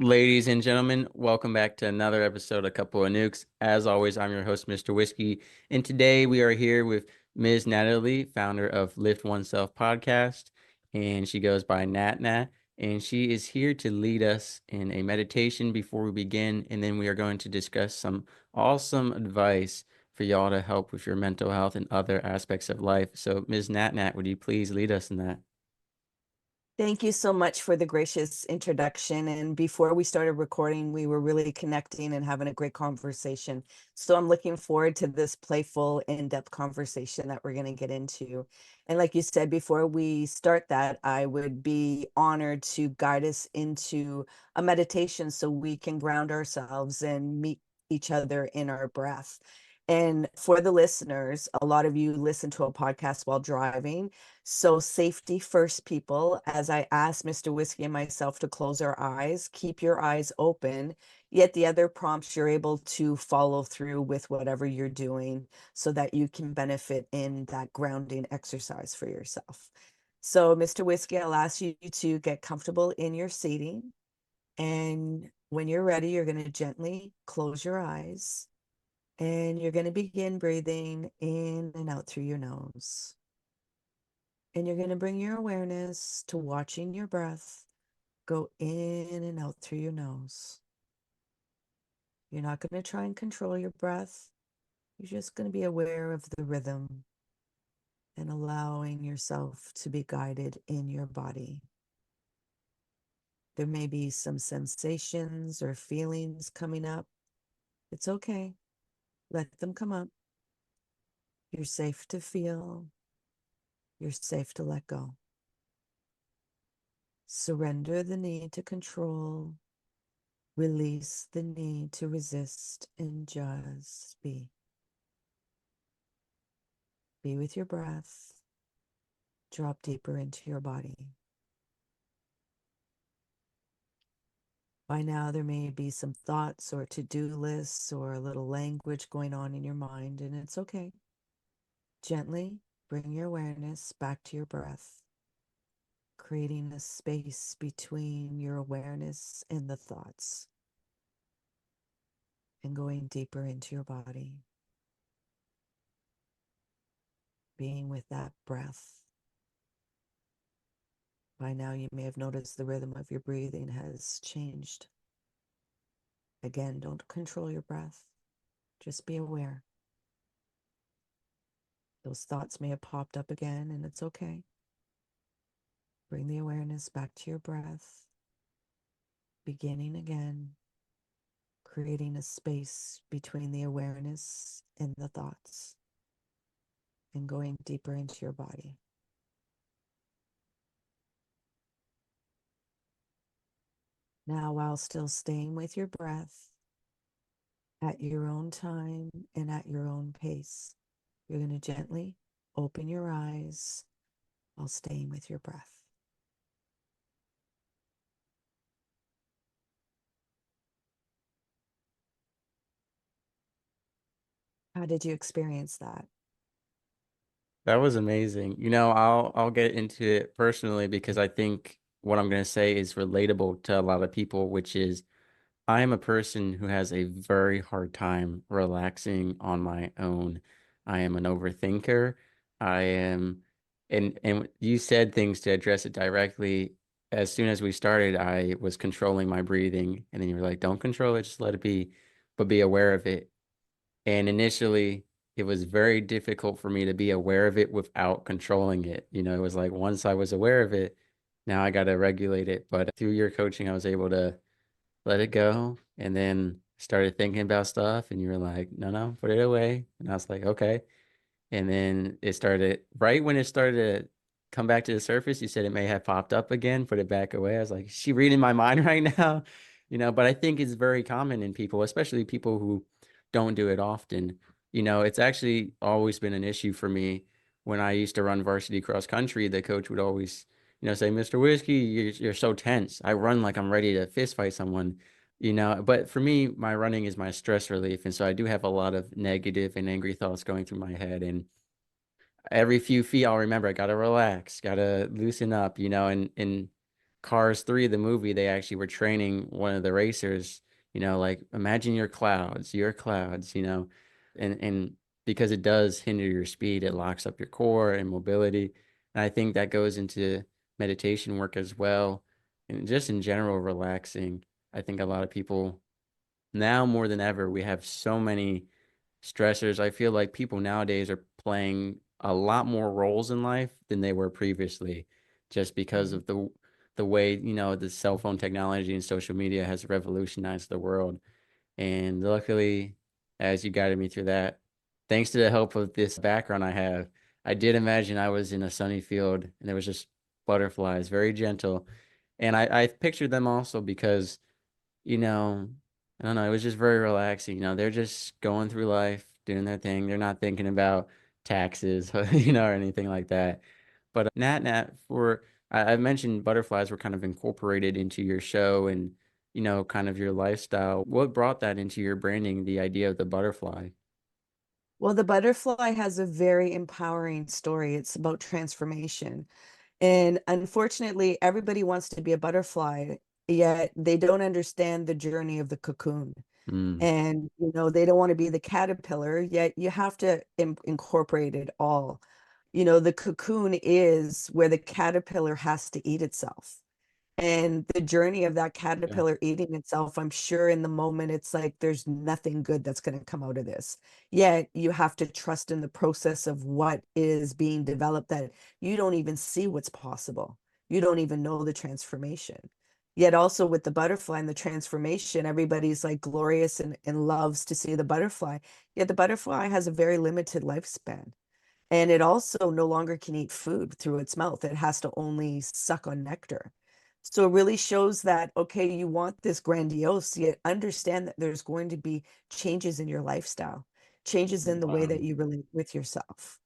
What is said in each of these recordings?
Ladies and gentlemen, welcome back to another episode of Couple of Nukes. As always, I'm your host, Mr. Whiskey, and today we are here with Ms. Natalie, founder of Lift Oneself podcast, and she goes by NatNat, and she is here to lead us in a meditation before we begin, and then we are going to discuss some awesome advice for y'all to help with your mental health and other aspects of life. So, Ms. NatNat, would you please lead us in that? Thank you so much for the gracious introduction. And before we started recording, we were really connecting and having a great conversation. So I'm looking forward to this playful, in-depth conversation that we're going to get into. And like you said, before we start that, I would be honored to guide us into a meditation so we can ground ourselves and meet each other in our breath. And for the listeners, a lot of you listen to a podcast while driving. So safety first, people. As I asked Mr. Whiskey and myself to close our eyes, keep your eyes open. Yet the other prompts you're able to follow through with whatever you're doing so that you can benefit in that grounding exercise for yourself. So, Mr. Whiskey, I'll ask you to get comfortable in your seating. And when you're ready, you're going to gently close your eyes and you're going to begin breathing in and out through your nose. And you're going to bring your awareness to watching your breath go in and out through your nose. You're not going to try and control your breath. You're just going to be aware of the rhythm and allowing yourself to be guided in your body. There may be some sensations or feelings coming up. It's okay. Let them come up. You're safe to feel. You're safe to let go. Surrender the need to control. Release the need to resist and just be. Be with your breath. Drop deeper into your body. By now, there may be some thoughts or to-do lists or a little language going on in your mind, and it's okay. Gently bring your awareness back to your breath, creating a space between your awareness and the thoughts, and going deeper into your body, being with that breath. By now, you may have noticed the rhythm of your breathing has changed. Again, don't control your breath. Just be aware. Those thoughts may have popped up again, and it's okay. Bring the awareness back to your breath, beginning again, creating a space between the awareness and the thoughts, and going deeper into your body. Now, while still staying with your breath at your own time and at your own pace, you're going to gently open your eyes while staying with your breath. How did you experience that? That was amazing. I'll get into it personally because I think what I'm going to say is relatable to a lot of people, which is I am a person who has a very hard time relaxing on my own. I am an overthinker. I am, and you said things to address it directly. As soon as we started, I was controlling my breathing, and then you were like, "Don't control it, just let it be, but be aware of it." And initially, it was very difficult for me to be aware of it without controlling it. It was like once I was aware of it, now I got to regulate it. But through your coaching, I was able to let it go and then started thinking about stuff. And you were like, no, no, put it away. And I was like, okay. And then it started right when it started to come back to the surface. You said it may have popped up again, put it back away. I was like, is she reading my mind right now? But I think it's very common in people, especially people who don't do it often. It's actually always been an issue for me when I used to run varsity cross country. The coach would always, say, Mr. Whiskey, you're so tense. I run like I'm ready to fist fight someone. But for me, my running is my stress relief. And so I do have a lot of negative and angry thoughts going through my head. And every few feet, I'll remember I gotta relax, gotta loosen up, and Cars 3, the movie, they actually were training one of the racers, like imagine your clouds, and because it does hinder your speed, it locks up your core and mobility. And I think that goes into meditation work as well. And just in general, relaxing. I think a lot of people now more than ever, we have so many stressors. I feel like people nowadays are playing a lot more roles in life than they were previously, just because Mhm. of the way, the cell phone technology and social media has revolutionized the world. And luckily, as you guided me through that, thanks to the help of this background I have, I did imagine I was in a sunny field and there was just butterflies, very gentle. And I pictured them also because you know, I don't know, it was just very relaxing. They're just going through life, doing their thing. They're not thinking about taxes, or anything like that. But NatNat, I mentioned butterflies were kind of incorporated into your show and, kind of your lifestyle. What brought that into your branding, the idea of the butterfly? Well, the butterfly has a very empowering story. It's about transformation. And unfortunately, everybody wants to be a butterfly, yet they don't understand the journey of the cocoon. Mm, And, they don't want to be the caterpillar, yet you have to incorporate it all. The cocoon is where the caterpillar has to eat itself. And the journey of that yeah, caterpillar eating itself, I'm sure in the moment it's like there's nothing good that's going to come out of this. Yet you have to trust in the process of what is being developed, that you don't even see what's possible. You don't even know the transformation. Yet also with the butterfly and the transformation, everybody's like glorious and loves to see the butterfly. Yet the butterfly has a very limited lifespan. And it also no longer can eat food through its mouth. It has to only suck on nectar. So it really shows that, okay, you want this grandiose, yet understand that there's going to be changes in your lifestyle, changes in the way wow. that you relate with yourself.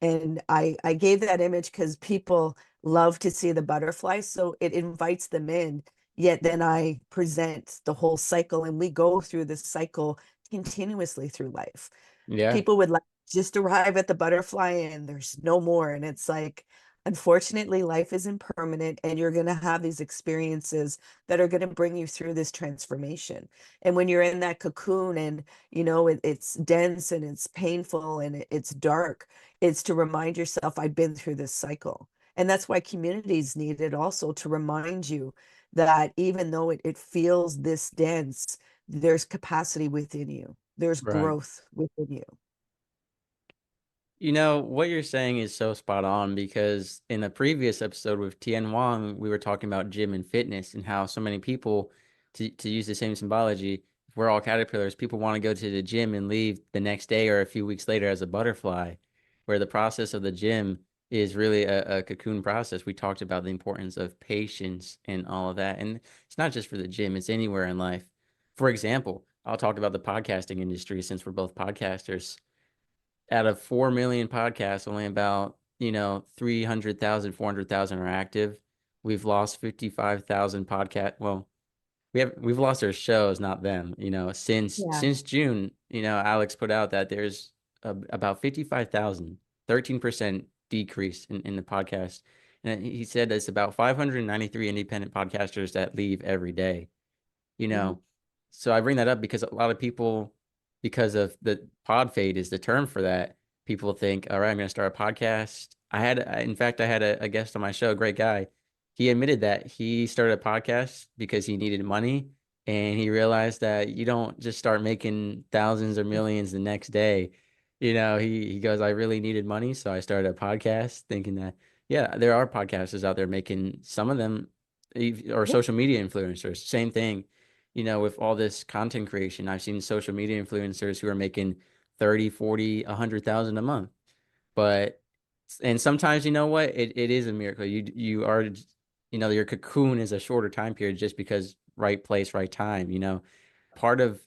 And I gave that image because people love to see the butterfly. So it invites them in. Yet then I present the whole cycle, and we go through this cycle continuously through life. Yeah, People would like just arrive at the butterfly and there's no more. And it's like, unfortunately, life is impermanent, and you're going to have these experiences that are going to bring you through this transformation. And when you're in that cocoon and, it's dense and it's painful and it's dark, it's to remind yourself, I've been through this cycle. And that's why communities need it also, to remind you that even though it feels this dense, there's capacity within you, there's right. growth within you. What you're saying is so spot on because in a previous episode with Tien Wang, we were talking about gym and fitness and how so many people, to use the same symbology, if we're all caterpillars, people want to go to the gym and leave the next day or a few weeks later as a butterfly, where the process of the gym is really a cocoon process. We talked about the importance of patience and all of that. And it's not just for the gym, it's anywhere in life. For example, I'll talk about the podcasting industry since we're both podcasters out of 4 million podcasts, only about, 300,000, 400,000 are active. We've lost 55,000 podcast. Well, we've lost our shows, not them, since Yeah. since June, Alex put out that there's about 55,000, 13% decrease in the podcast. And he said it's about 593 independent podcasters that leave every day you Mhm. know. So I bring that up because a lot of people, because of the pod fade is the term for that, people think, all right, I'm going to start a podcast. In fact, I had a guest on my show, a great guy. He admitted that he started a podcast because he needed money. And he realized that you don't just start making thousands or millions the next day. He goes, I really needed money. So I started a podcast thinking that, yeah, there are podcasters out there making some of them or Yeah. social media influencers. Same thing, with all this content creation. I've seen social media influencers who are making 30, 40, 100,000 a month. But and sometimes you know what? It is a miracle. You are your cocoon is a shorter time period just because right place, right time, Part of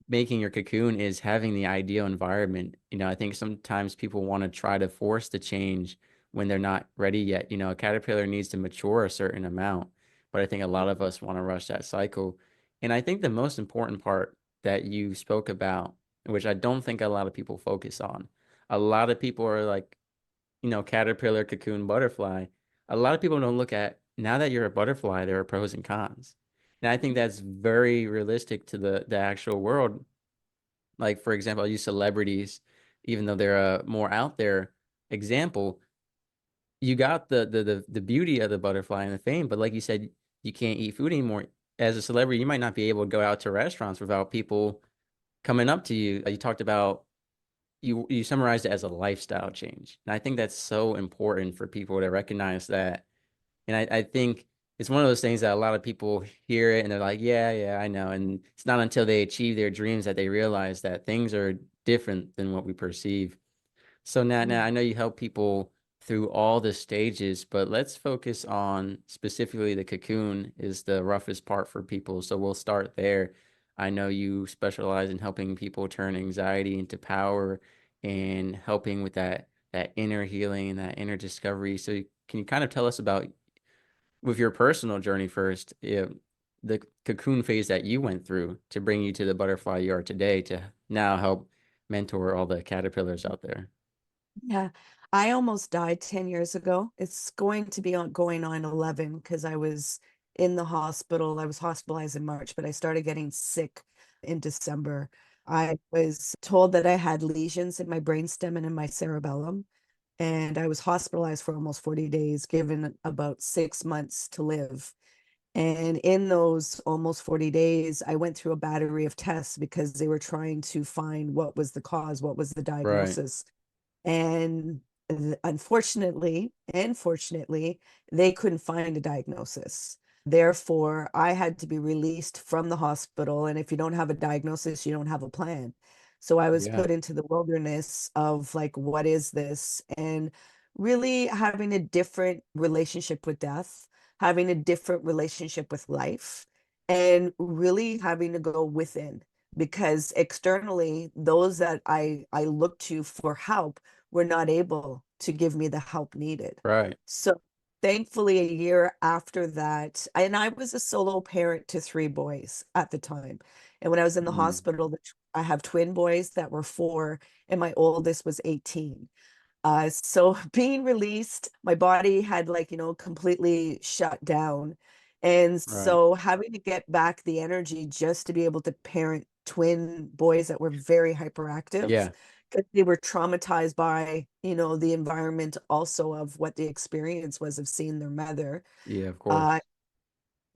making your cocoon is having the ideal environment. I think sometimes people want to try to force the change when they're not ready yet. A caterpillar needs to mature a certain amount, but I think a lot of us want to rush that cycle. And I think the most important part that you spoke about, which I don't think a lot of people focus on, a lot of people are like, caterpillar, cocoon, butterfly. A lot of people don't look at now that you're a butterfly, there are pros and cons. And I think that's very realistic to the actual world. Like, for example, I'll use celebrities, even though they're a more out there example. You got the beauty of the butterfly and the fame, but like you said, you can't eat food anymore. As a celebrity, you might not be able to go out to restaurants without people coming up to you. You talked about you summarized it as a lifestyle change. And I think that's so important for people to recognize that. And I think it's one of those things that a lot of people hear it and they're like, yeah, yeah, I know. And it's not until they achieve their dreams that they realize that things are different than what we perceive. So Nat, Mm. I know you help people through all the stages, but let's focus on specifically the cocoon is the roughest part for people. So we'll start there. I know you specialize in helping people turn anxiety into power and helping with that inner healing and that inner discovery. So can you kind of tell us about with your personal journey first, the cocoon phase that you went through to bring you to the butterfly you are today to now help mentor all the caterpillars out there? Yeah, I almost died 10 years ago. It's going to be on going on 11 because I was in the hospital. I was hospitalized in March, but I started getting sick in December. I was told that I had lesions in my brainstem and in my cerebellum, and I was hospitalized for almost 40 days, given about 6 months to live. And in those almost 40 days, I went through a battery of tests because they were trying to find what was the cause, what was the Right. diagnosis. And unfortunately and fortunately, they couldn't find a diagnosis. Therefore, I had to be released from the hospital. And if you don't have a diagnosis, you don't have a plan. So I was Yeah. put into the wilderness of like, what is this? And really having a different relationship with death, having a different relationship with life, and really having to go within because externally, those that I look to for help were not able to give me the help needed. Right. So thankfully, a year after that, and I was a solo parent to three boys at the time. And when I was in the Mm. hospital, I have twin boys that were 4, and my oldest was 18. So being released, my body had like, completely shut down. And Right. so having to get back the energy just to be able to parent twin boys that were very hyperactive Yeah. because they were traumatized by, the environment also of what the experience was of seeing their mother. Yeah, of Uh, course.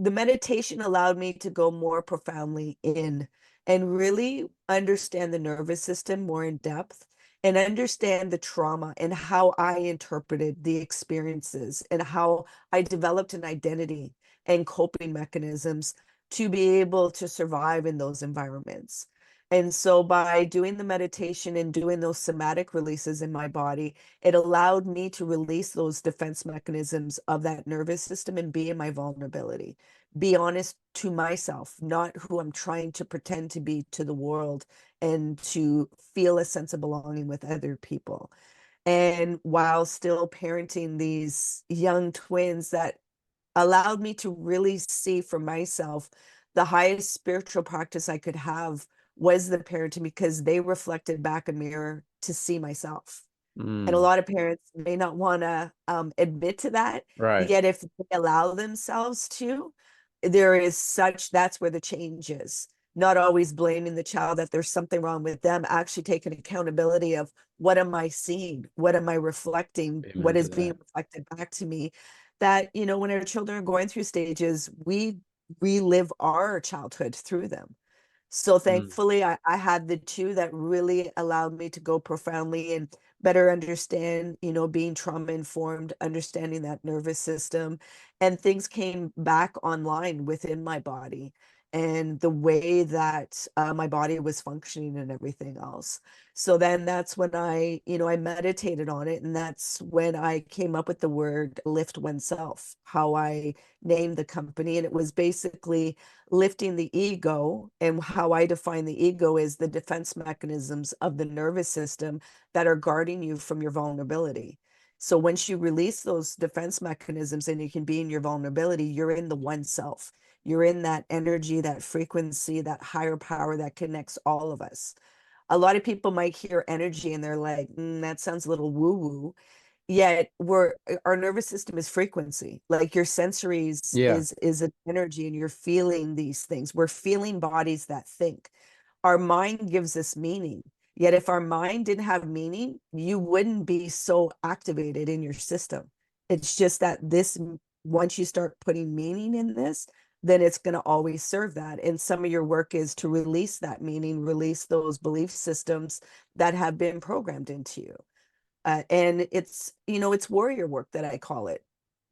the meditation allowed me to go more profoundly in and really understand the nervous system more in depth and understand the trauma and how I interpreted the experiences and how I developed an identity and coping mechanisms to be able to survive in those environments. And so by doing the meditation and doing those somatic releases in my body, it allowed me to release those defense mechanisms of that nervous system and be in my vulnerability, be honest to myself, not who I'm trying to pretend to be to the world, and to feel a sense of belonging with other people. And while still parenting these young twins that allowed me to really see for myself the highest spiritual practice I could have was the parenting because they reflected back a mirror to see myself. And a Mm. lot of parents may not want to admit to that. Right. Yet, if they allow themselves to, there is such that's where the change is. Not always blaming the child that there's something wrong with them, actually taking accountability of what am I seeing? What am I reflecting? What Amen to is being that. reflected back to me? That, when our children are going through stages, we relive our childhood through them. So Mm. thankfully, I had the two that really allowed me to go profoundly and better understand, being trauma informed, understanding that nervous system, and things came back online within my body and the way that my body was functioning and everything else. So then that's when I meditated on it. And that's when I came up with the word lift oneself, how I named the company. And it was basically lifting the ego. And how I define the ego is the defense mechanisms of the nervous system that are guarding you from your vulnerability. So once you release those defense mechanisms and you can be in your vulnerability, you're in the one self. You're in that energy, that frequency, that higher power that connects all of us. A lot of people might hear energy and they're like, that sounds a little woo woo. yet our nervous system is frequency. Like your sensories Yeah, is an energy, and you're feeling these things. We're feeling bodies that think. Our mind gives us meaning. Yet if our mind didn't have meaning, you wouldn't be so activated in your system. It's just that this, once you start putting meaning in this, then it's going to always serve that. And some of your work is to release that meaning, release those belief systems that have been programmed into you. And it's, it's warrior work that I call it.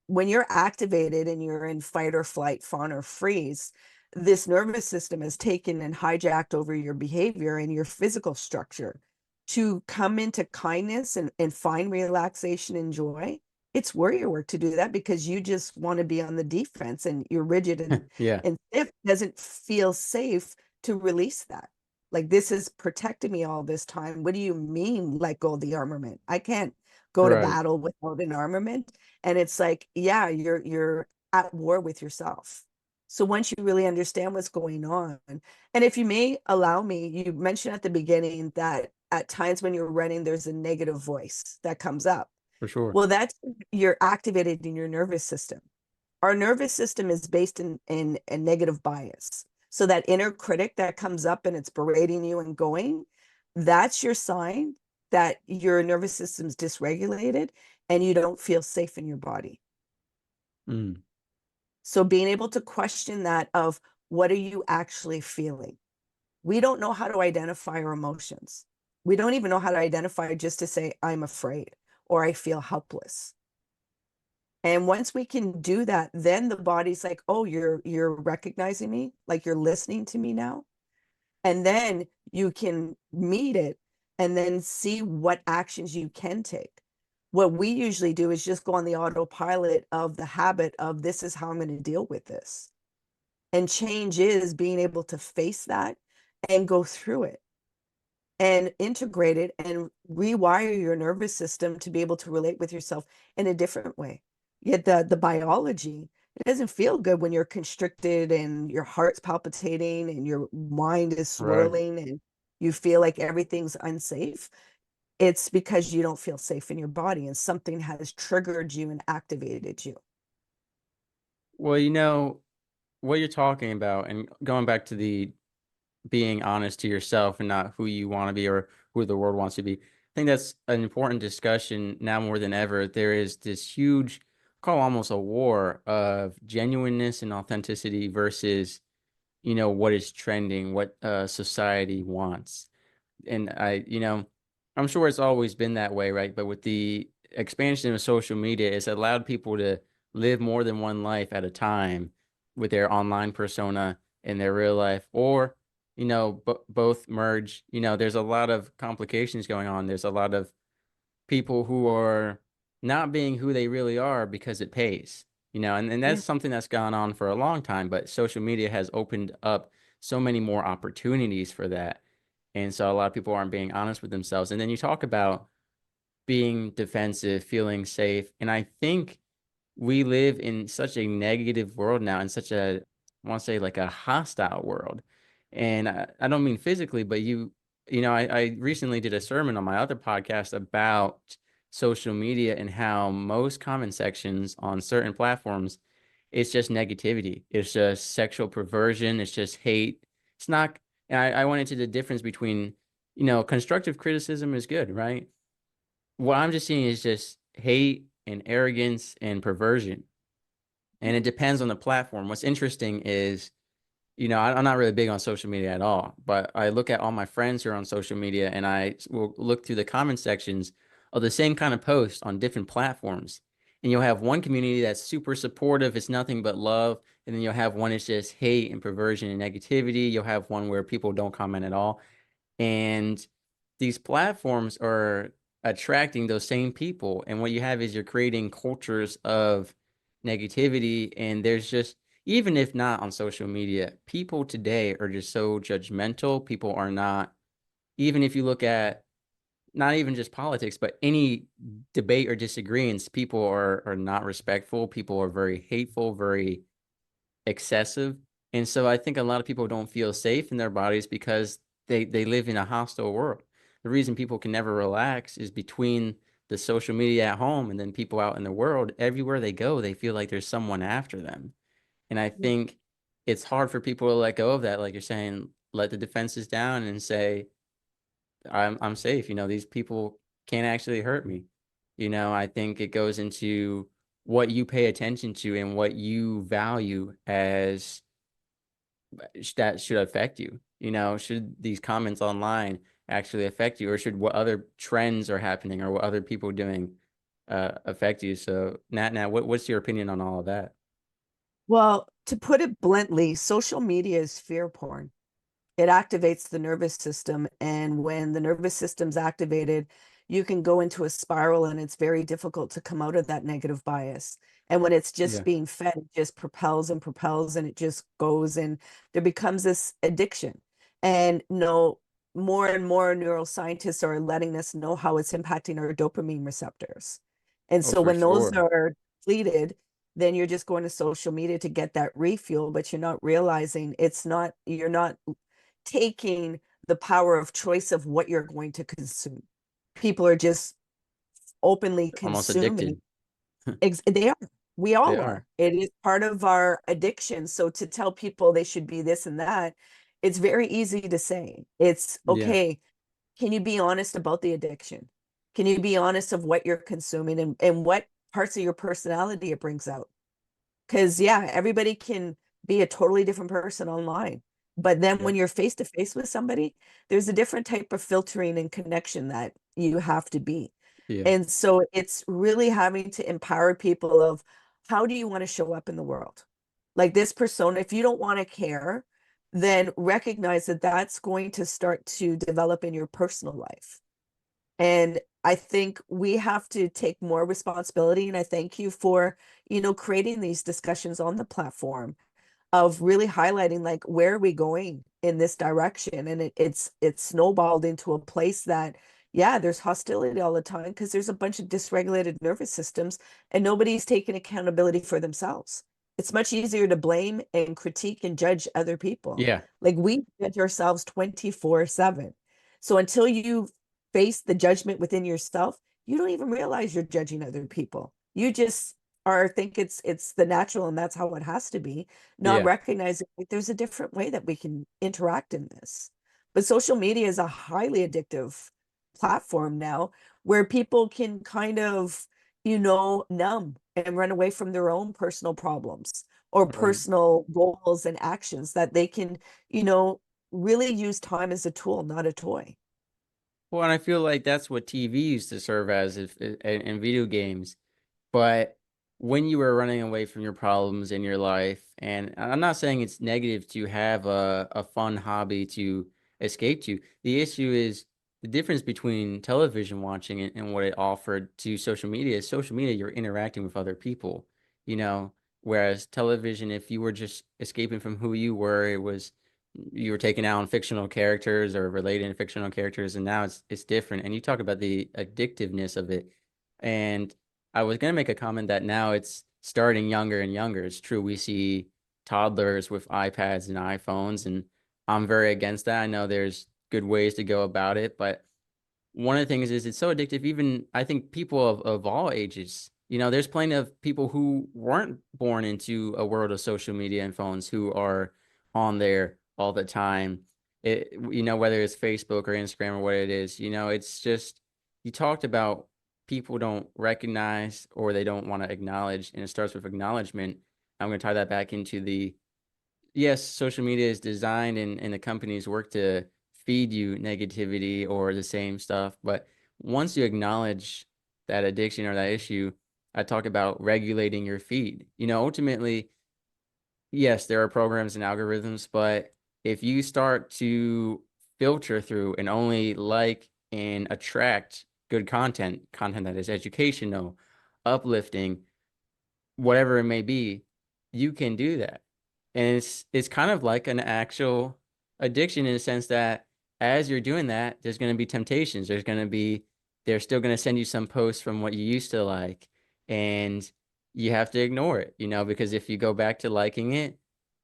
When you're activated and you're in fight or flight, fawn or freeze, this nervous system has taken and hijacked over your behavior and your physical structure. To come into kindness and find relaxation and joy, it's warrior work to do that, because you just want to be on the defense and you're rigid yeah, and stiff. Doesn't feel safe to release that. Like, this has protected me all this time. What do you mean, let go of the armament? I can't go to right, battle without an armament. And it's like, yeah, you're at war with yourself. So once you really understand what's going on, and if you may allow me, you mentioned at the beginning that at times when you're running, there's a negative voice that comes up. for sure. Well, that's, you're activated in your nervous system. Our nervous system is based in a negative bias. So that inner critic that comes up and it's berating you and going, that's your sign that your nervous system's dysregulated and you don't feel safe in your body. Mm, So being able to question that of, what are you actually feeling? We don't know how to identify our emotions. We don't even know how to identify just to say, I'm afraid or I feel helpless. And once we can do that, then the body's like, oh, you're recognizing me, like you're listening to me now. And then you can meet it and then see what actions you can take. What we usually do is just go on the autopilot of the habit of, this is how I'm going to deal with this. And change is being able to face that and go through it and integrate it and rewire your nervous system to be able to relate with yourself in a different way. Yet the biology, it doesn't feel good when you're constricted and your heart's palpitating and your mind is right. swirling and you feel like everything's unsafe. It's because you don't feel safe in your body and something has triggered you and activated you. Well, what you're talking about, and going back to the being honest to yourself and not who you want to be or who the world wants to be. I think that's an important discussion now more than ever. There is this huge, call almost a war of genuineness and authenticity versus, what is trending, what society wants. And I'm sure it's always been that way, right? But with the expansion of social media, it's allowed people to live more than one life at a time with their online persona and their real life, or both merge. There's a lot of complications going on. There's a lot of people who are not being who they really are because it pays. And Yeah. that's something that's gone on for a long time, but social media has opened up so many more opportunities for that. And so a lot of people aren't being honest with themselves. And then you talk about being defensive, feeling safe. And I think we live in such a negative world now, in such a, I want to say like a hostile world. And I don't mean physically, but I recently did a sermon on my other podcast about social media and how most comment sections on certain platforms, it's just negativity. It's just sexual perversion. It's just hate. It's not, and I went into the difference between, constructive criticism is good, right? What I'm just seeing is just hate and arrogance and perversion. And it depends on the platform. What's interesting is, I'm not really big on social media at all, but I look at all my friends who are on social media and I will look through the comment sections of the same kind of posts on different platforms. And you'll have one community that's super supportive, it's nothing but love. And then you'll have one that's just hate and perversion and negativity. You'll have one where people don't comment at all. And these platforms are attracting those same people. And what you have is you're creating cultures of negativity. And there's just, even if not on social media, people today are just so judgmental. People are not, even if you look at not even just politics, but any debate or disagreements, people are not respectful. People are very hateful, very excessive. And so I think a lot of people don't feel safe in their bodies because they live in a hostile world. The reason people can never relax is between the social media at home, and then people out in the world, everywhere they go, they feel like there's someone after them. And I think it's hard for people to let go of that. Like you're saying, let the defenses down and say, I'm safe. These people can't actually hurt me. I think it goes into what you pay attention to and what you value as that should affect you. Should these comments online actually affect you, or should what other trends are happening or what other people are doing affect you? So, Nat, what's your opinion on all of that? Well, to put it bluntly, social media is fear porn. It activates the nervous system. And when the nervous system's activated, you can go into a spiral and it's very difficult to come out of that negative bias. And when it's just Yeah. being fed, it just propels and it just goes and there becomes this addiction. And no, more and more neuroscientists are letting us know how it's impacting our dopamine receptors. And Oh, so for when those sure. are depleted, then you're just going to social media to get that refuel, but you're not realizing you're not taking the power of choice of what you're going to consume. People are just openly Almost consuming. addicted. They are. We They all are. are. It is part of our addiction. So to tell people they should be this and that, it's very easy to say. It's Yeah. okay. Can you be honest about the addiction? Can you be honest of what you're consuming and what parts of your personality it brings out? Because, yeah, everybody can be a totally different person online. But then Yeah. when you're face to face with somebody, there's a different type of filtering and connection that you have to be. Yeah. And so it's really having to empower people of how do you want to show up in the world? Like this persona, if you don't want to care, then recognize that that's going to start to develop in your personal life. And I think we have to take more responsibility. And I thank you for, creating these discussions on the platform of really highlighting like where are we going in this direction. And it's snowballed into a place that, yeah, there's hostility all the time because there's a bunch of dysregulated nervous systems and nobody's taking accountability for themselves. It's much easier to blame and critique and judge other people. Yeah. Like we judge ourselves 24/7. So until you face the judgment within yourself, you don't even realize you're judging other people. You just are think it's the natural and that's how it has to be, not Yeah. recognizing like there's a different way that we can interact in this. But social media is a highly addictive platform now where people can kind of, numb and run away from their own personal problems or Right. personal goals and actions that they can, you know, really use time as a tool, not a toy. Well, and I feel like that's what TV used to serve as if in video games. But when you were running away from your problems in your life, and I'm not saying it's negative to have a fun hobby to escape to. The issue is the difference between television watching and what it offered to social media is social media, you're interacting with other people, you know, whereas television, if you were just escaping from who you were, it was you were taking out on fictional characters or relating to fictional characters, and now it's different. And you talk about the addictiveness of it. And I was gonna make a comment that now it's starting younger and younger. It's true. We see toddlers with iPads and iPhones, and I'm very against that. I know there's good ways to go about it, but one of the things is it's so addictive. Even I think people of all ages, there's plenty of people who weren't born into a world of social media and phones who are on there all the time. Whether it's Facebook or Instagram or what it is, it's just you talked about people don't recognize or they don't want to acknowledge, and it starts with acknowledgement. I'm going to tie that back into the yes, social media is designed and the companies work to feed you negativity or the same stuff. But once you acknowledge that addiction or that issue, I talk about regulating your feed. Ultimately, yes, there are programs and algorithms, but if you start to filter through and only like and attract good content that is educational, uplifting, whatever it may be, you can do that. And it's kind of like an actual addiction in the sense that as you're doing that, there's going to be temptations. They're still going to send you some posts from what you used to like, and you have to ignore it, because if you go back to liking it,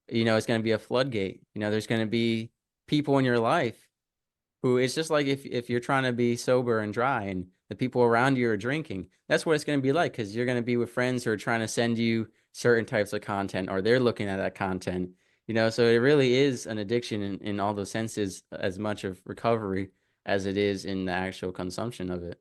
it's going to be a floodgate. There's going to be people in your life who it's just like if you're trying to be sober and dry and the people around you are drinking, that's what it's going to be like because you're going to be with friends who are trying to send you certain types of content or they're looking at that content. So it really is an addiction in all those senses, as much of recovery as it is in the actual consumption of it.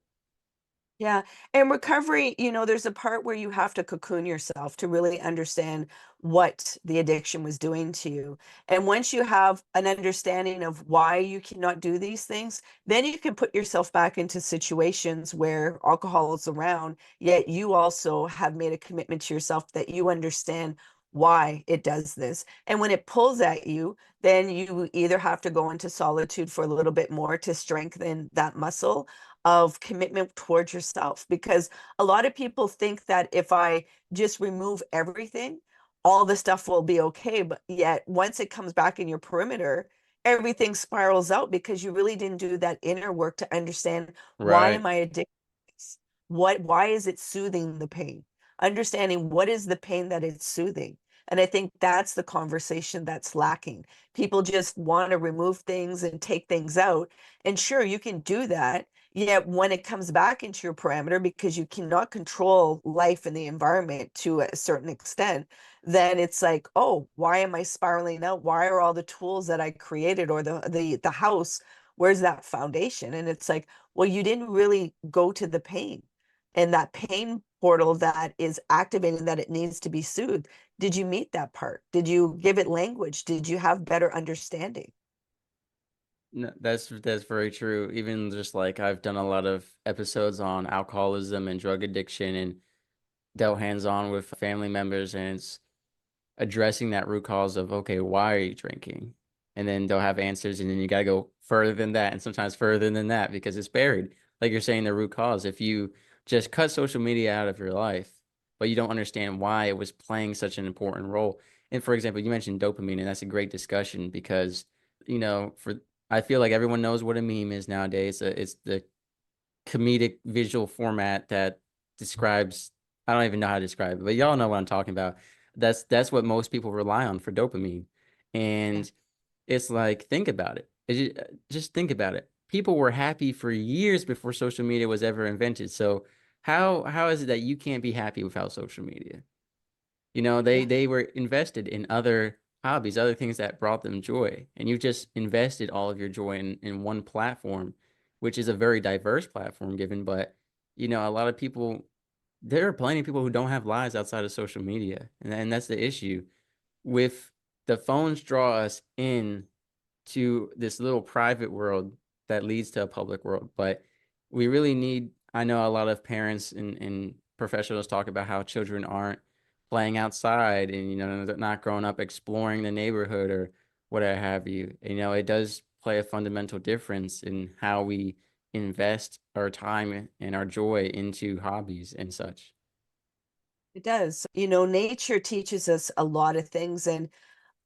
Yeah. And recovery, there's a part where you have to cocoon yourself to really understand what the addiction was doing to you. And once you have an understanding of why you cannot do these things, then you can put yourself back into situations where alcohol is around, yet you also have made a commitment to yourself that you understand why it does this. And when it pulls at you, then you either have to go into solitude for a little bit more to strengthen that muscle of commitment towards yourself, because a lot of people think that if I just remove everything, all the stuff will be okay. But yet, once it comes back in your perimeter, everything spirals out because you really didn't do that inner work to understand, why Right. am I addicted to this? Why is it soothing the pain? Understanding what is the pain that it's soothing. And I think that's the conversation that's lacking. People just want to remove things and take things out. And sure, you can do that. Yet when it comes back into your parameter, because you cannot control life and the environment to a certain extent, then it's like, oh, why am I spiraling out? Why are all the tools that I created, or the house, where's that foundation? And it's like, well, you didn't really go to the pain, and that pain portal that is activating that it needs to be soothed. Did you meet that part? Did you give it language? Did you have better understanding? No, that's very true. Even just like I've done a lot of episodes on alcoholism and drug addiction and dealt hands on with family members, and it's addressing that root cause of, okay, why are you drinking? And then they'll have answers, and then you got to go further than that, and sometimes further than that because it's buried. Like you're saying, the root cause. If you just cut social media out of your life, but you don't understand why it was playing such an important role. And for example, you mentioned dopamine, and that's a great discussion because, for I feel like everyone knows what a meme is nowadays. It's the comedic visual format that describes, I don't even know how to describe it, but y'all know what I'm talking about. That's what most people rely on for dopamine. Yeah. And it's like, think about it. Just think about it. People were happy for years before social media was ever invented. So how is it that you can't be happy without social media? They Yeah. they were invested in other hobbies, other things that brought them joy, and you've just invested all of your joy in one platform, which is a very diverse platform given. But a lot of people, there are plenty of people who don't have lives outside of social media, and that's the issue. With the phones draw us in to this little private world that leads to a public world. But we really need, I know a lot of parents and professionals talk about how children aren't playing outside and, they're not growing up exploring the neighborhood or whatever have you. It does play a fundamental difference in how we invest our time and our joy into hobbies and such. It does. Nature teaches us a lot of things. And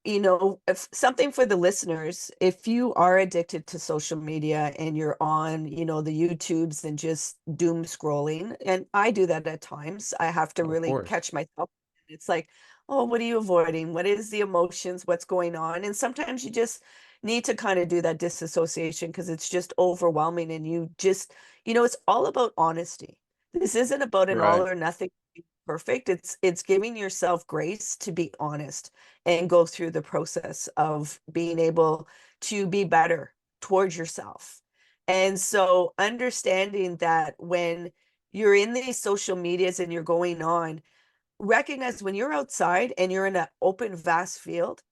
if something for the listeners, if you are addicted to social media and you're on, the YouTubes and just doom scrolling, and I do that at times, I have to Of really course. catch myself. It's like, oh, what are you avoiding? What is the emotions? What's going on? And sometimes you just need to kind of do that disassociation because it's just overwhelming. And you just, it's all about honesty. This isn't about an all Right. or nothing perfect. It's giving yourself grace to be honest and go through the process of being able to be better towards yourself. And so understanding that when you're in these social medias and you're going on, recognize when you're outside and you're in an open, vast field,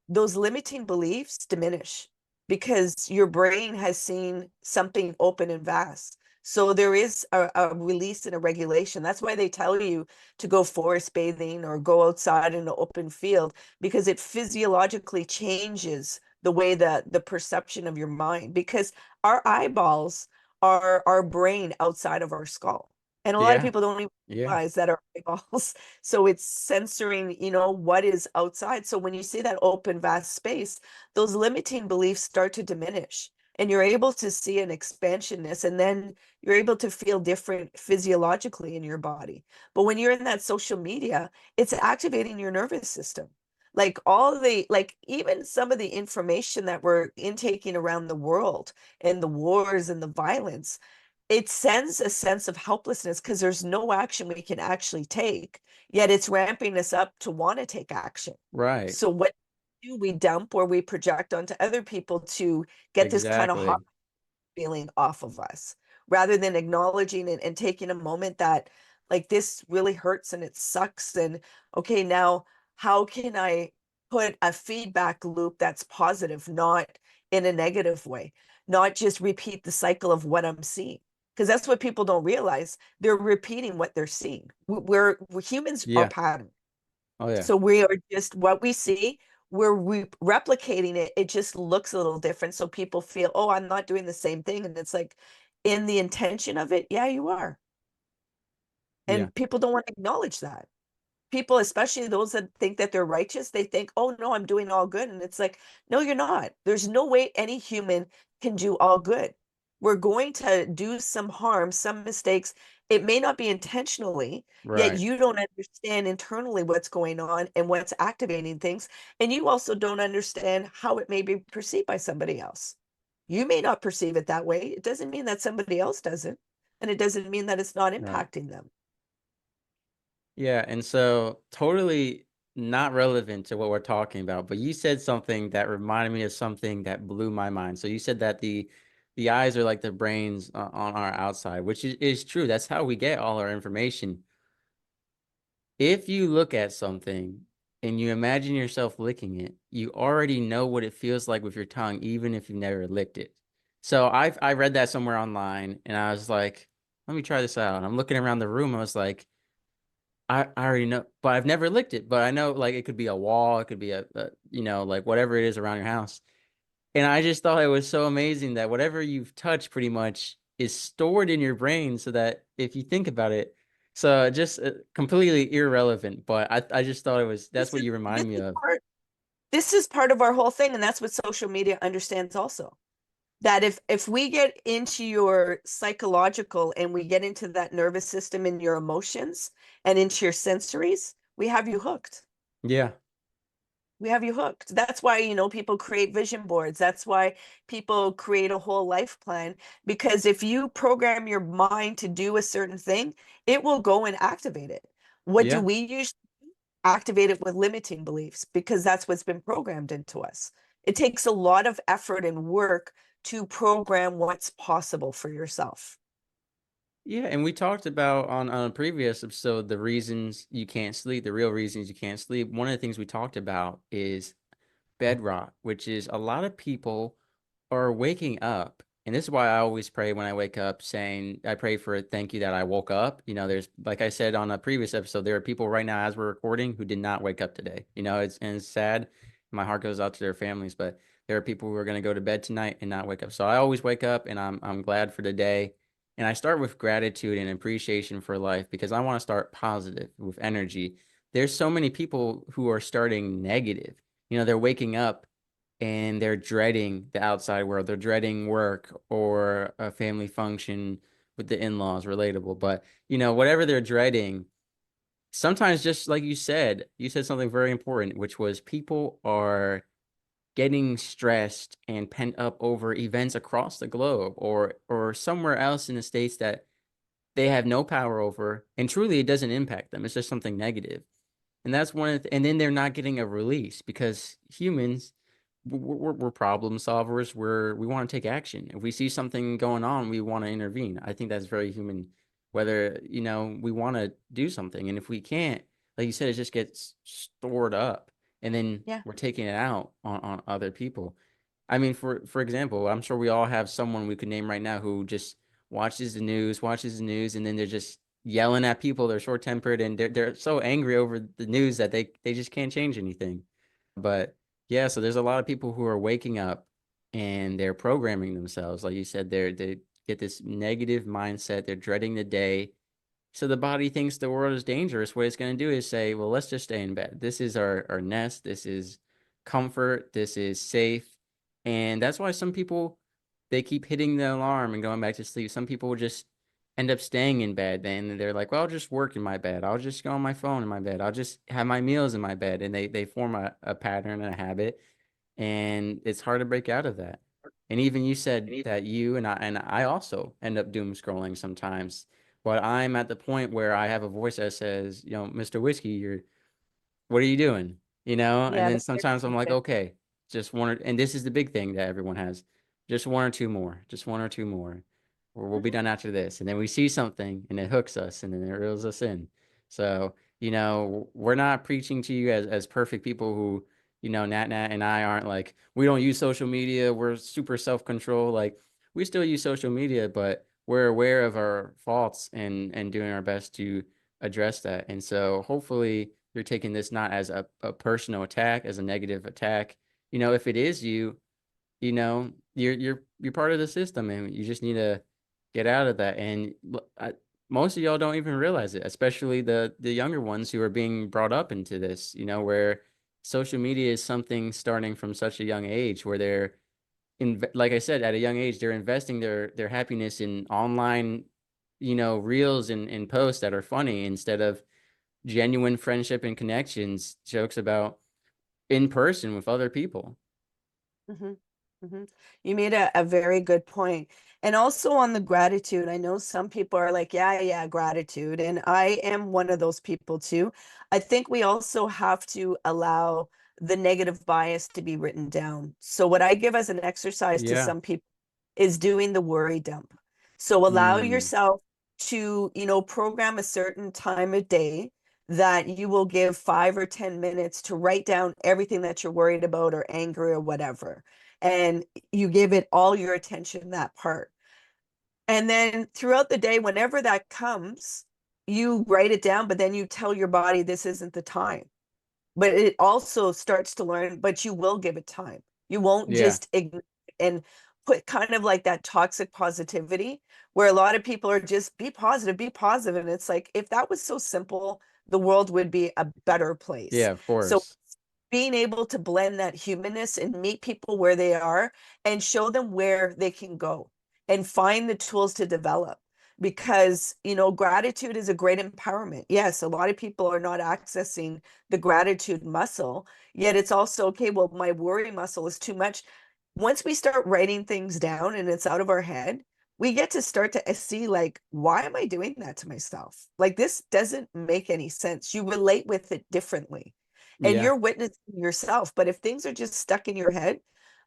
those limiting beliefs diminish because your brain has seen something open and vast. So there is a release and a regulation. That's why they tell you to go forest bathing or go outside in an open field, because it physiologically changes the way that the perception of your mind, because our eyeballs are our brain outside of our skull. And a lot of Yeah. people don't even Yeah. realize that our eyeballs, so it's censoring, what is outside. So when you see that open, vast space, those limiting beliefs start to diminish. And you're able to see an expansionness, and then you're able to feel different physiologically in your body. But when you're in that social media, it's activating your nervous system. Like even some of the information that we're intaking around the world and the wars and the violence, it sends a sense of helplessness because there's no action we can actually take, yet it's ramping us up to want to take action. Right. So what do we dump or we project onto other people to get this kind of hot Exactly. feeling off of us rather than acknowledging it and taking a moment that like this really hurts and it sucks, and okay, now how can I put a feedback loop that's positive, not in a negative way, not just repeat the cycle of what I'm seeing, because that's what people don't realize. They're repeating what they're seeing. We're humans are Yeah. pattern. Oh yeah. So we are just what we see, we're replicating it. It just looks a little different. So people feel, oh, I'm not doing the same thing. And it's like, in the intention of it, yeah, you are. Yeah. And people don't want to acknowledge that. People, especially those that think that they're righteous, they think, oh, no, I'm doing all good. And it's like, no, you're not. There's no way any human can do all good. We're going to do some harm, some mistakes. It may not be intentionally, yet Right. you don't understand internally what's going on and what's activating things. And you also don't understand how it may be perceived by somebody else. You may not perceive it that way. It doesn't mean that somebody else doesn't. And it doesn't mean that it's not Right. impacting them. Yeah, and so totally not relevant to what we're talking about, but you said something that reminded me of something that blew my mind. So you said that the eyes are like the brains on our outside, which is true. That's how we get all our information. If you look at something and you imagine yourself licking it, you already know what it feels like with your tongue, even if you've never licked it. So I read that somewhere online and I was like, let me try this out. I'm looking around the room. I was like, I already know, but I've never licked it. But I know like it could be a wall, it could be like whatever it is around your house. And I just thought it was so amazing that whatever you've touched pretty much is stored in your brain so that if you think about it, so just completely irrelevant. But I just thought that's This what is you this remind me is of. part this is part of our whole thing, and that's what social media understands also. That if we get into your psychological and we get into that nervous system and your emotions and into your sensories, we have you hooked. Yeah. We have you hooked. That's why, people create vision boards. That's why people create a whole life plan. Because if you program your mind to do a certain thing, it will go and activate it. What do Yeah. we usually activate it with limiting beliefs? Because that's what's been programmed into us. It takes a lot of effort and work to program what's possible for yourself. Yeah, and we talked about on a previous episode the reasons you can't sleep, the real reasons you can't sleep. One of the things we talked about is bedrock, which is a lot of people are waking up. And this is why I always pray when I wake up, saying, I pray for a thank you that I woke up. There's, like I said on a previous episode, there are people right now as we're recording who did not wake up today. It's sad. My heart goes out to their families, but there are people who are going to go to bed tonight and not wake up. So I always wake up and I'm glad for the day. And I start with gratitude and appreciation for life because I want to start positive with energy. There's so many people who are starting negative. They're waking up and they're dreading the outside world. They're dreading work or a family function with the in-laws, relatable. But, whatever they're dreading, sometimes just like you said something very important, which was people are getting stressed and pent up over events across the globe or somewhere else in the states that they have no power over. And truly, it doesn't impact them. It's just something negative. And that's and then they're not getting a release because humans, we're problem solvers. We want to take action. If we see something going on, we want to intervene. I think that's very human, whether, we want to do something. And if we can't, like you said, it just gets stored up and then Yeah. we're taking it out on other people. I mean, for example, I'm sure we all have someone we could name right now who just watches the news, and then they're just yelling at people. They're short tempered and they're so angry over the news that they just can't change anything. But yeah, so there's a lot of people who are waking up and they're programming themselves. Like you said, they get this negative mindset. They're dreading the day. So the body thinks the world is dangerous. What it's going to do is say, well, let's just stay in bed. This is our nest. This is comfort. This is safe. And that's why some people, they keep hitting the alarm and going back to sleep. Some people just end up staying in bed. Then they're like, well, I'll just work in my bed. I'll just go on my phone in my bed. I'll just have my meals in my bed. And they form a pattern and a habit. And it's hard to break out of that. And even you said that you and I also end up doom scrolling sometimes. But I'm at the point where I have a voice that says, you know, Mr. Whiskey, you're what are you doing? You know? And Yeah, then that there's sometimes I'm like, something. okay, just one or, and this is the big thing that everyone has. Just one or two more, just one or two more, or we'll be Mhm. done after this. And then we see something and it hooks us and then it reels us in. So, you know, we're not preaching to you as perfect people who, you know, NatNat and I aren't like, we don't use social media. We're super self-control. Like we still use social media, but we're aware of our faults and doing our best to address that. And so hopefully you're taking this not as a personal attack, as a negative attack. You know, if it is you, you know, you're part of the system and you just need to get out of that. And most of y'all don't even realize it, especially the younger ones who are being brought up into this, you know, where social media is something starting from such a young age where they're in, like I said, at a young age, they're investing their happiness in online, you know, reels and posts that are funny instead of genuine friendship and connections, jokes about in person with other people. Mhm, mhm. You made a very good point. And also on the gratitude, I know some people are like, yeah, yeah, gratitude. And I am one of those people too. I think we also have to allow the negative bias to be written down. So what I give as an exercise to Yeah. some people is doing the worry dump. So allow Mm, yourself to, program a certain time of day that you will give 5 or 10 minutes to write down everything that you're worried about or angry or whatever. And you give it all your attention, that part. And then throughout the day, whenever that comes, you write it down, but then you tell your body this isn't the time. But it also starts to learn, but you will give it time. You won't yeah. just ignore and put kind of like that toxic positivity where a lot of people are just be positive, be positive. And it's like, if that was so simple, the world would be a better place. Yeah, of So course. being able to blend that humanness and meet people where they are and show them where they can go and find the tools to develop, because gratitude is a great empowerment. Yes, a lot of people are not accessing the gratitude muscle, yet it's also okay, well, my worry muscle is too much. Once we start writing things down and it's out of our head, we get to start to see, like, why am I doing that to myself? Like, this doesn't make any sense. You relate with it differently and Yeah. you're witnessing yourself. But if things are just stuck in your head,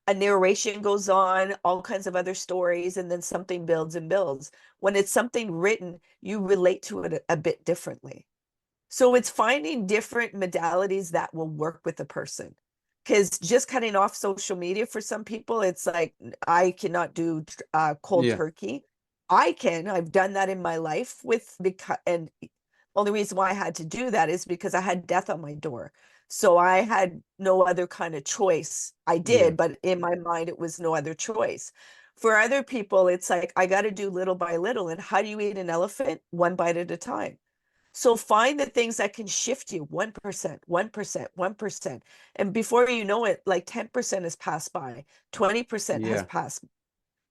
a narration goes on, all kinds of other stories, and then something builds and builds. When it's something written, you relate to it a bit differently. So it's finding different modalities that will work with the person. Because just cutting off social media for some people, it's like, I cannot do cold Yeah. turkey. I can. I've done that in my life with, because, and only reason why I had to do that is because I had death on my door. So I had no other kind of choice. I Yeah. did, but in my mind, it was no other choice. For other people, it's like, I got to do little by little. And how do you eat an elephant? One bite at a time. So find the things that can shift you 1%, 1%, 1%. And before you know it, like 10% has passed by, 20% has Yeah. passed.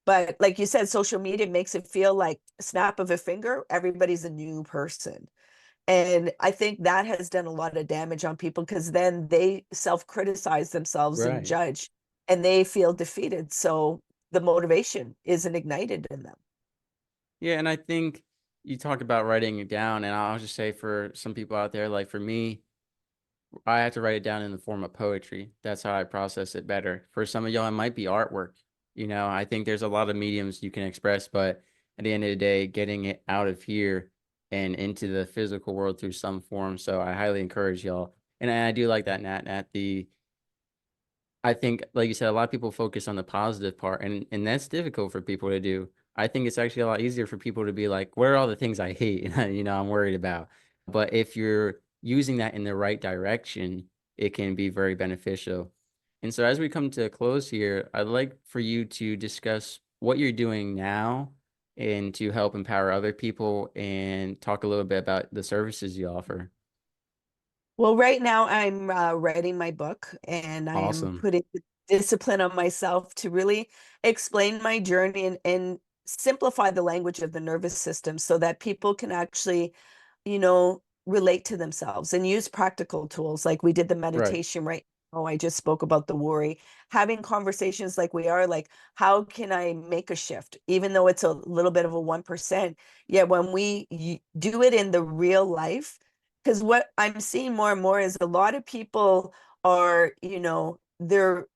But like you said, social media makes it feel like a snap of a finger, everybody's a new person. And I think that has done a lot of damage on people because then they self-criticize themselves and Right. judge and they feel defeated. So the motivation isn't ignited in them. Yeah, and I think you talk about writing it down, and I'll just say for some people out there, like for me, I have to write it down in the form of poetry. That's how I process it better. For some of y'all, it might be artwork. You know, I think there's a lot of mediums you can express, but at the end of the day, getting it out of here and into the physical world through some form. So I highly encourage y'all. And I do like that, Nat, the I think, like you said, a lot of people focus on the positive part, and that's difficult for people to do. I think it's actually a lot easier for people to be like, "What are all the things I hate?" You know, I'm worried about. But if you're using that in the right direction, it can be very beneficial. And so, as we come to a close here, I'd like for you to discuss what you're doing now and to help empower other people, and talk a little bit about the services you offer. Well, right now I'm writing my book and I am Awesome. putting the discipline on myself to really explain my journey and simplify the language of the nervous system so that people can actually, relate to themselves and use practical tools like we did the Right. meditation, right? Oh, I just spoke about the worry. Having conversations like we are, like, how can I make a shift? Even though it's a little bit of a 1%, yet when do it in the real life, because what I'm seeing more and more is a lot of people are, they're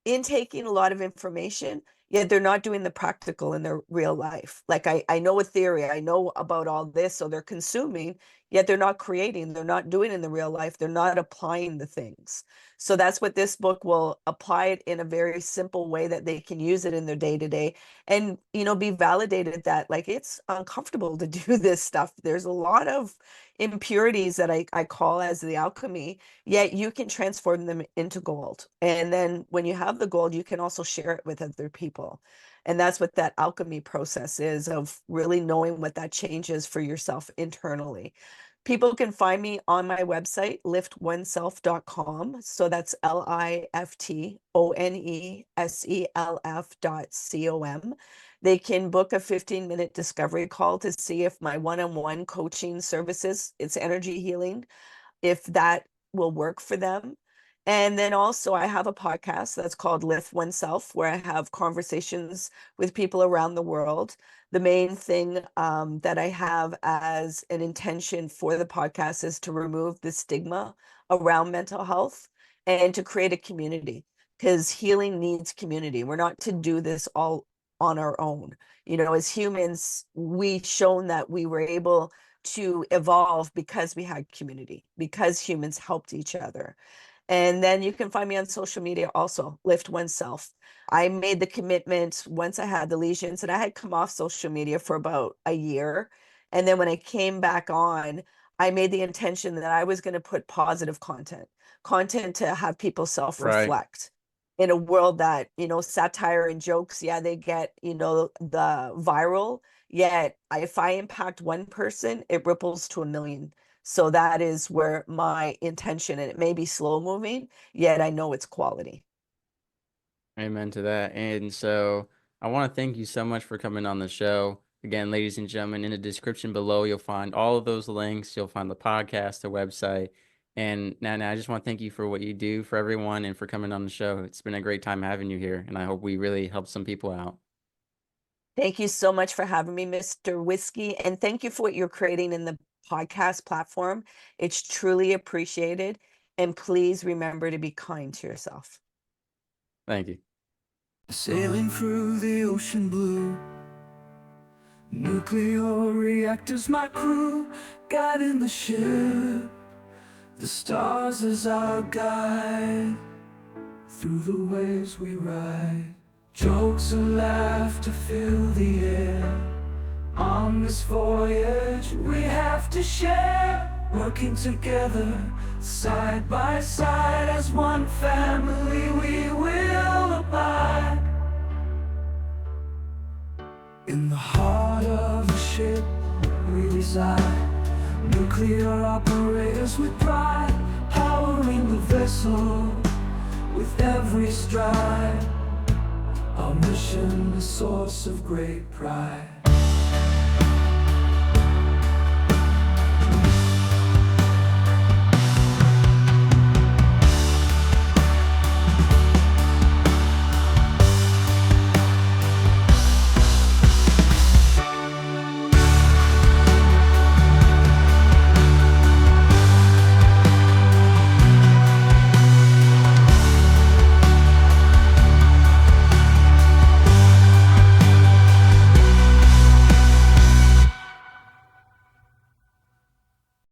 intaking a lot of information, yet they're not doing the practical in their real life. Like I know a theory, I know about all this, so they're consuming, yet they're not creating, they're not doing in the real life, they're not applying the things. So that's what this book will apply it in a very simple way that they can use it in their day to day and be validated that like it's uncomfortable to do this stuff. There's a lot of impurities that I call as the alchemy, yet you can transform them into gold. And then when you have the gold, you can also share it with other people. And that's what that alchemy process is, of really knowing what that change is for yourself internally. People can find me on my website, liftoneself.com. So that's LIFTONESELF.com. They can book a 15-minute discovery call to see if my one-on-one coaching services, it's energy healing, if that will work for them. And then also, I have a podcast that's called Lift Oneself, where I have conversations with people around the world. The main thing that I have as an intention for the podcast is to remove the stigma around mental health and to create a community, because healing needs community. We're not to do this all on our own. As humans, we've shown that we were able to evolve because we had community, because humans helped each other. And then you can find me on social media also, Lift Oneself. I made the commitment once I had the lesions, and I had come off social media for about a year. And then when I came back on, I made the intention that I was going to put positive content to have people Right. self-reflect in a world that, satire and jokes, yeah, they get, the viral. Yet if I impact one person, it ripples to a million. So that is where my intention, and it may be slow moving, yet I know it's quality. Amen to that. And so I want to thank you so much for coming on the show. Again, ladies and gentlemen, in the description below, you'll find all of those links. You'll find the podcast, the website. And Nana, I just want to thank you for what you do for everyone and for coming on the show. It's been a great time having you here, and I hope we really help some people out. Thank you so much for having me, Mr. Whiskey. And thank you for what you're creating in the podcast platform. It's truly appreciated. And please remember to be kind to yourself. Thank you. Sailing through the ocean blue, nuclear reactors my crew, guiding the ship, the stars as our guide, through the waves we ride, jokes and laughter fill the air. On this voyage we have to share, working together, side by side, as one family we will abide. In the heart of the ship we reside, nuclear operators with pride, powering the vessel with every stride. Our mission, a source of great pride.